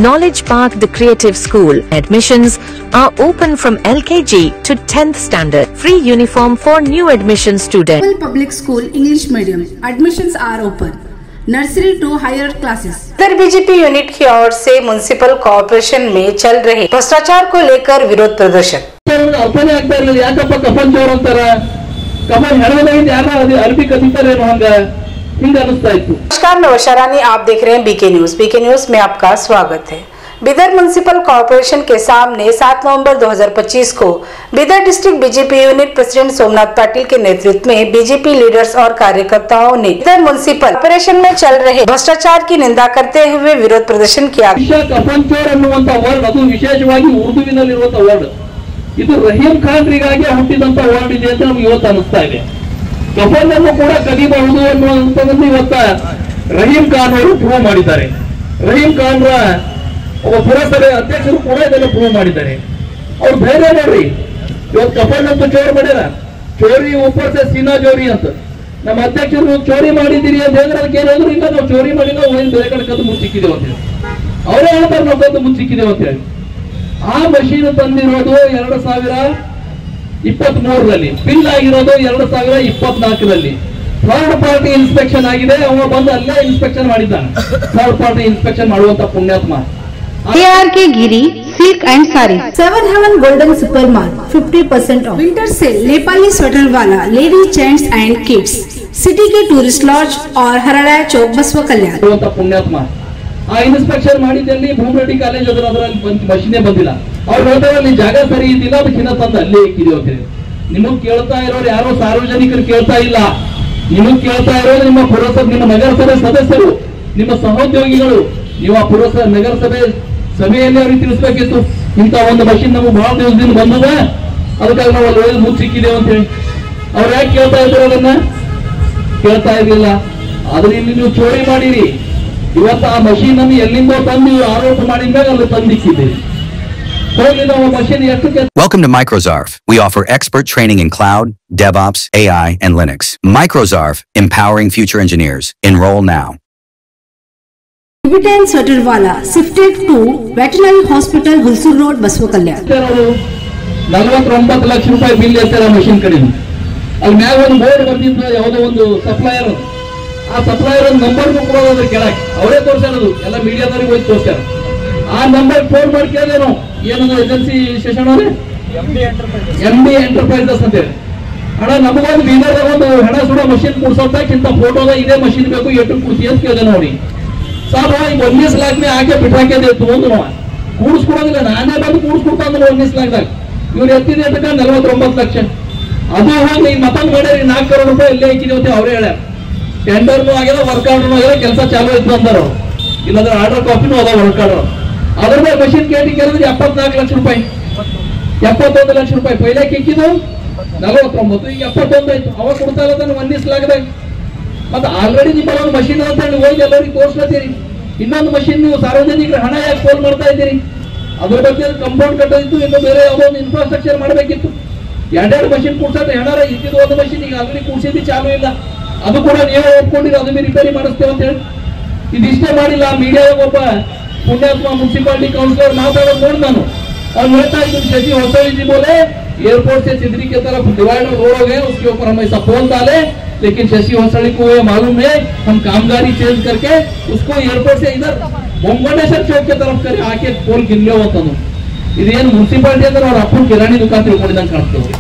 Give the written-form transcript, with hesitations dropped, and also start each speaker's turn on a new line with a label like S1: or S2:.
S1: Knowledge Park, the creative school. Admissions are open from LKG to 10th standard. Free uniform for new admission students.
S2: Public school English medium. Admissions are open. Nursery to higher classes.
S3: इधर BJP unit की ओर से municipal corporation में चल रहे भ्रष्टाचार को लेकर विरोध प्रदर्शन। नमस्कार, नवशरानी, आप देख रहे हैं बीके न्यूज। बीके न्यूज में आपका स्वागत है। बिदर म्युनिसिपल कॉर्पोरेशन के सामने 7 नवंबर 2025 को Bidar district BJP unit president Somnath Patil के नेतृत्व में बीजेपी लीडर्स और कार्यकर्ताओं ने बिदर म्युनिसिपल कॉर्पोरेशन में चल रहे भ्रष्टाचार की निंदा करते हुए विरोध प्रदर्शन किया।
S4: ಇದು ರಹೀಂ ಖಾನ್ರಿಗಾಗಿ ಹುಟ್ಟಿದಂತ ವರ್ಡ್ ಇದೆ ಅಂತ ನಮ್ಗೆ ಇವತ್ತು ಅನಿಸ್ತಾ ಇದೆ. ಕಫನನ್ನು ಕೂಡ ಕದಿಬಹುದು ಅನ್ನುವಂಥದ್ದನ್ನು ಇವತ್ತ ರಹೀಂ ಖಾನ್ ಅವರು ಪ್ರೂವ್ ಮಾಡಿದ್ದಾರೆ. ರಹೀಂ ಖಾನ್ ಒಬ್ಬ ಪುರಸಭೆ ಅಧ್ಯಕ್ಷರು ಕೂಡ ಇದನ್ನು ಪ್ರೂವ್ ಮಾಡಿದ್ದಾರೆ. ಅವ್ರು ಧೈರ್ಯ ನೋಡ್ರಿ, ಇವತ್ತು ಕಫನ್ ಅಂತ ಚೋರ್ ಮಾಡ್ಯಾರ, ಚೋರಿ ಉಪರ್ ಸೆ ಸೀನಾ ಚೋರಿ ಅಂತ. ನಮ್ಮ ಅಧ್ಯಕ್ಷರು ಚೋರಿ ಮಾಡಿದ್ದೀರಿ ಅಂತ ಹೇಳಿದ್ರೆ ಅದಕ್ಕೆ ಏನಾದ್ರು ಇಲ್ಲ, ನಾವು ಚೋರಿ ಮಾಡಿಲ್ಲ, ಬೇರೆ ಕಡೆ ಕದ್ದು ಮುಚ್ಚಿಕ್ಕಿದ್ದೇವೆ ಅಂತ ಹೇಳಿ ಅವರೇ ಹೇಳ್ತಾರೆ, ನಾವು ಕದ್ದು ಮುಚ್ಚಿಕ್ಕಿದ್ದೇವೆ ಅಂತ ಹೇಳಿ. ಆ ಮಷೀನ್ ತಂದಿರೋದು 2023ರಲ್ಲಿ, ಬಿಲ್ ಆಗಿರೋದು 2024ರಲ್ಲಿ. ಥರ್ಡ್ ಪಾರ್ಟಿ ಇನ್ಸ್ಪೆಕ್ಷನ್ ಆಗಿದೆ, ಅವ ಬಂದು ಅಲ್ಲೇ ಇನ್ಸ್ಪೆಕ್ಷನ್ ಮಾಡಿದ್ದಾನೆ. ಥರ್ಡ್ ಪಾರ್ಟಿ ಇನ್ಸ್ಪೆಕ್ಷನ್ ಮಾಡುವಂತ ಪುಣ್ಯಾತ್ಮ.
S5: K Giri silk and sari
S2: 7 Heaven Golden Super Mall 50% off. Winter sale Nepali sweater वाला lady gents and kids city के टूरिस्ट लॉज और हरड़ा चौक बसव कल्याण.
S4: ಪುಣ್ಯಾತ್ಮ ಆ ಇನ್ಸ್ಪೆಕ್ಷನ್ ಮಾಡಿದಲ್ಲಿ ಭೂಮರೆಡ್ಡಿ ಕಾಲೇಜ್ ಅದರಲ್ಲಿ ಮಷೀನೇ ಬಂದಿಲ್ಲ. ಅವ್ರು ಹೇಳ್ತಾರೆ ಅಲ್ಲಿ ಜಾಗ ಸರಿ ಇದ್ದಿಲ್ಲ, ಅದಕ್ಕಿಂತ ತಂದು ಅಲ್ಲೇ ಇಕ್ಕಿದೀವಿ ಅಂತ ಹೇಳಿ. ನಿಮಗ್ ಕೇಳ್ತಾ ಇರೋರು ಯಾರೋ ಸಾರ್ವಜನಿಕರು ಕೇಳ್ತಾ ಇಲ್ಲ, ನಿಮಗ್ ಕೇಳ್ತಾ ಇರೋರು ನಿಮ್ಮ ಪುರಸಭೆ, ನಿಮ್ಮ ನಗರಸಭೆ ಸದಸ್ಯರು, ನಿಮ್ಮ ಸಹೋದ್ಯೋಗಿಗಳು. ನೀವು ಆ ಪುರಸಭೆ ನಗರಸಭೆ ಸಭೆಯಲ್ಲಿ ಅವ್ರಿಗೆ ತಿಳಿಸ್ಬೇಕಿತ್ತು, ಇಂತ ಒಂದು ಮಷೀನ್ ನಮಗೆ ಬಹಳ ದಿವಸದಿಂದ ಬಂದದ, ಅದಕ್ಕಾಗಿ ನಾವು ಅಲ್ಲಿ ಮುಚ್ಚಿಕ್ಕಿದ್ದೇವೆ ಅಂತ ಹೇಳಿ. ಅವ್ರು ಯಾಕೆ ಕೇಳ್ತಾ ಇದ್ರು? ಅದನ್ನ ಕೇಳ್ತಾ ಇರ್ಲಿಲ್ಲ. ಆದ್ರೆ ಇಲ್ಲಿ ನೀವು ಚೋರಿ ಮಾಡಿರಿ. ಇವತ್ತು ಆ ಮಷೀನ್ ಅನ್ನು ಎಲ್ಲಿಂದೋ ತಂದು ಆರೋಪ ಮಾಡಿದಾಗ ಅಲ್ಲಿ ತಂದಿಕ್ಕಿದ್ದೀರಿ.
S6: Welcome to Microzarf. We offer expert training in cloud, DevOps, AI, and Linux. Microzarf, empowering future engineers. Enroll now.
S2: Tibetan Sweater Wala shifted to Veterinary Hospital, Hulsur Road, Baswa Kalyan.
S4: 49 lakh ರೂಪಾಯಿ bill ಎತ್ತರ machine ಕಡೆ. ಅಲ್ಲಿ ಮ್ಯಾಗ ಒಂದು board ಬಂದಿದ್ದು, ಯಾವುದೋ ಒಂದು supplier, ಆ ಸಪ್ಲೈಯರ್ ಒಂದು ನಂಬರ್ ಕೊಡೋದು ಅದ್ರ ಕೆಳಗೆ ಅವರೇ ತೋರಿಸಿರೋದು, ಎಲ್ಲ ಮೀಡಿಯಾದವ್ರಿಗೆ ಹೋಗಿ ತೋರಿಸ್ಯಾರ. ಆ ನಂಬರ್ ಫೋನ್ ಮಾಡಿ ಕೇಳಿದೇನು, ಏನದು ಏಜೆನ್ಸಿ ಸ್ಟೇಷನ್ ಅವ್ರೆ, MD ಎಂಟರ್ಪ್ರೈಸಸ್ ಅಂತೇಳಿ. ಅಣ್ಣ ನಮಗೊಂದು ಬೀದರ್ದಾಗ ಒಂದು ಹೆಣ ಸುಡೋ ಮಷೀನ್ ಕೂಡ್ಸೋದಕ್ಕಿಂತ ಫೋಟೋದ ಇದೇ ಮಷೀನ್ ಬೇಕು, ಎಷ್ಟು ಕೂಡಿಸಿ ಅಂತ ಕೇಳಿದೆ ನೋಡಿ. ಸಾಬ್ ಈಗ 19 लाख में ಆಕೆ ಬಿಟ್ಟಾಕಿದೆ ತಗೊಂಡು ನಾವು ಕೂಡಿಸ್ಕೊಡೋದಿಲ್ಲ, ನಾನೇ ಬಂದು ಕೂಡಿಸ್ಕೊಡ್ತಾ ಅಂದ್ರೆ 19 लाखದಾಗ ಇವ್ರು ಎತ್ತಿದೆ ಅಂತಕ್ಕ 49 ಲಕ್ಷ. ಅದು ಹೋಗಿ ಈಗ ಮತ್ತೊಂದು ಮಾಡ್ಯಾರ, 4 ಕರೋಡ್ ರೂಪಾಯಿ ಇಲ್ಲೇ ಹಾಕಿದೇವೆ ಅಂತ ಅವರೇ ಹೇಳ್ಯಾರ. ಟೆಂಡರ್ನು ಆಗ್ಯದ, ವರ್ಕ್ ಆರ್ಡರ್ನು ಆಗ್ಯದ, ಕೆಲಸ ಚಾಲು ಇತ್ತು ಅಂತಾರ. ಇಲ್ಲಾಂದ್ರೆ ಆರ್ಡರ್ ಕಾಪಿನೂ ಅದ, ವರ್ಕ್ ಆರ್ಡರ್. ಅದ್ರ ಮೇಲೆ ಮಷೀನ್ ಕೇಳಿದ್ರೆ 74 ಲಕ್ಷ ರೂಪಾಯಿ, 71 ಲಕ್ಷ ರೂಪಾಯಿ. ಪೈಲೆ ಕಿಕ್ಕಿದ್ದು 49, ಈಗ 71 ಆಯ್ತು. ಅವಾಗ ಕೊಡ್ತಾ ಇಲ್ಲ 19 लाखದಾಗ. ಮತ್ತೆ ಆಲ್ರೆಡಿ ನಿಮ್ಮ ಒಂದು ಮಷೀನ್ ಅಂತ ಹೇಳಿ ಹೋಗಿ ಎಲ್ಲರಿಗೆ ತೋರಿಸ್ಲತ್ತೀರಿ. ಇನ್ನೊಂದು ಮಷೀನ್ ನೀವು ಸಾರ್ವಜನಿಕರ ಹಣ ಯಾಕೆ ಪೋಲ್ ಮಾಡ್ತಾ ಇದ್ದೀರಿ? ಅದ್ರ ಬಗ್ಗೆ ಕಂಪೌಂಡ್ ಕಟ್ಟೋದಿತ್ತು, ಇನ್ನು ಬೇರೆ ಯಾವುದೋ ಒಂದು ಇನ್ಫ್ರಾಸ್ಟ್ರಕ್ಚರ್ ಮಾಡಬೇಕಿತ್ತು. 2 ಮಷೀನ್ ಕೂಡ್ಸೋದು ಹೆಣಾರ ಇದ್ದಿದ್ದು, ಒಂದು ಮಷೀನ್ ಈಗ ಆಲ್ರೆಡಿ ಕೂಡ್ಸಿದ್ದು ಚಾಲು ಇಲ್ಲ, ಅದು ಕೂಡ ನೀವೇ ಒಪ್ಕೊಂಡಿರಿ, ಅದು ರಿಪೇರಿ ಮಾಡಿಸ್ತೇವೆ ಅಂತ ಹೇಳಿ. ಇದಿಷ್ಟೇ ಮಾಡಿಲ್ಲ, ಮೀಡಿಯಾದಾಗ ಒಬ್ಬ ಪುಣ್ಯಾತ್ಮ ಮುನ್ಸಿಪಾಲಿಟಿ ಕೌನ್ಸಿಲರ್ ಮಾತಾಡೋದು ನೋಡಿ ನಾನು. ಅವ್ರು ಹೇಳ್ತಾ ಇದ್ದೀನಿ, शशि होसड़ी जी बोले एयरपोर्ट से चिदरी की तरफ डिवाइडर रोड हो गए, उसके ऊपर हम ऐसा पोल डाले, लेकिन शशि होसड़ी को ये मालूम है, हम कामगारी चेंज करके उसको एयरपोर्ट से इधर बोंगनेश्वर चौक की तरफ करे आके पोल गिन लो. इದೇನು ಮುನ್ಸಿಪಾಲಿಟಿ ಅಂದ್ರೆ ಅವ್ರ ಅಪ್ಪನ ಕಿರಾಣಿ ದುಕಾನ್ ತಿಳ್ಕೊಂಡಿದ್ದಂಗೆ ಕಾಣ್ತೇವೆ.